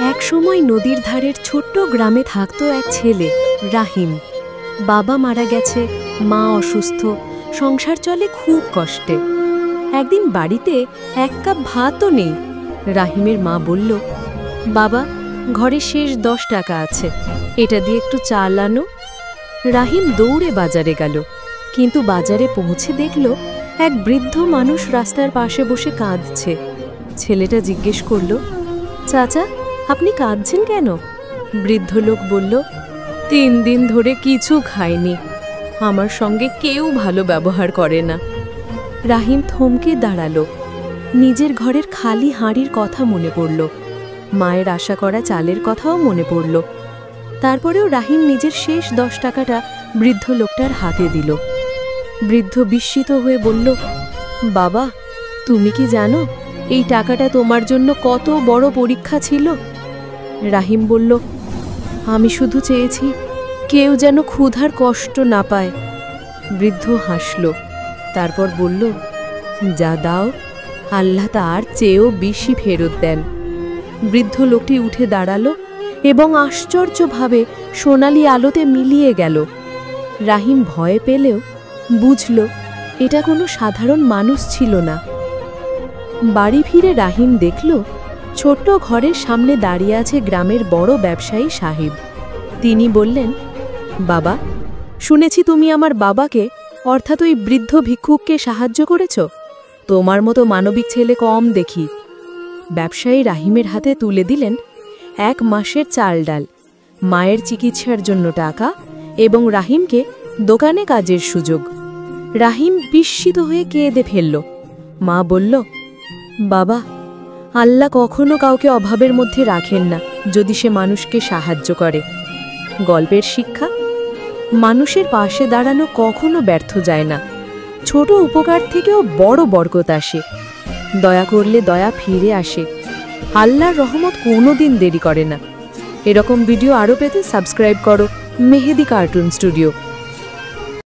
এক সময় নদীর ধারের ছোট্ট গ্রামে থাকতো এক ছেলে, রাহিম। বাবা মারা গেছে, মা অসুস্থ, সংসার চলে খুব কষ্টে। একদিন বাড়িতে এক কাপ ভাতও নেই। রাহিমের মা বলল, বাবা, ঘরে শেষ 10 টাকা আছে, এটা দিয়ে একটু চাল আনো। রাহিম দৌড়ে বাজারে গেল, কিন্তু বাজারে পৌঁছে দেখল এক বৃদ্ধ মানুষ রাস্তার পাশে বসে কাঁদছে। ছেলেটা জিজ্ঞেস করল, চাচা, আপনি কাঁদছেন কেন? বৃদ্ধ লোক বলল, 3 দিন ধরে কিছু খাইনি, আমার সঙ্গে কেউ ভালো ব্যবহার করে না। রাহিম থমকে দাঁড়ালো। নিজের ঘরের খালি হাঁড়ির কথা মনে পড়ল, মায়ের আশা করা চালের কথাও মনে পড়ল। তারপরেও রাহিম নিজের শেষ 10 টাকাটা বৃদ্ধ লোকটার হাতে দিল। বৃদ্ধ বিস্মিত হয়ে বলল, বাবা, তুমি কি জানো এই টাকাটা তোমার জন্য কত বড় পরীক্ষা ছিল? রাহিম বলল, আমি শুধু চেয়েছি কেউ যেন ক্ষুধার কষ্ট না পায়। বৃদ্ধ হাসল, তারপর বলল, যা দাও, আল্লাহ তার চেয়েও বেশি ফেরত দেন। বৃদ্ধ লোকটি উঠে দাঁড়ালো এবং আশ্চর্যভাবে সোনালি আলোতে মিলিয়ে গেল। রাহিম ভয় পেলেও বুঝল এটা কোনো সাধারণ মানুষ ছিল না। বাড়ি ফিরে রাহিম দেখল ছোট্ট ঘরের সামনে দাঁড়িয়ে আছে গ্রামের বড় ব্যবসায়ী সাহেব। তিনি বললেন, বাবা, শুনেছি তুমি আমার বাবাকে, অর্থাৎ ওই বৃদ্ধ ভিক্ষুককে সাহায্য করেছ। তোমার মতো মানবিক ছেলে কম দেখি। ব্যবসায়ী রাহিমের হাতে তুলে দিলেন 1 মাসের চাল ডাল, মায়ের চিকিৎসার জন্য টাকা এবং রাহিমকে দোকানে কাজের সুযোগ। রাহিম বিস্মিত হয়ে কেঁদে ফেলল। মা বলল, বাবা, আল্লাহ কখনো কাউকে অভাবের মধ্যে রাখেন না যদি সে মানুষকে সাহায্য করে। গল্পের শিক্ষা, মানুষের পাশে দাঁড়ানো কখনো ব্যর্থ যায় না। ছোট উপকার থেকেও বড় বরকত আসে। দয়া করলে দয়া ফিরে আসে। আল্লাহর রহমত কোনোদিন দেরি করে না। এরকম ভিডিও আরও পেতে সাবস্ক্রাইব করো মেহেদি কার্টুন স্টুডিও।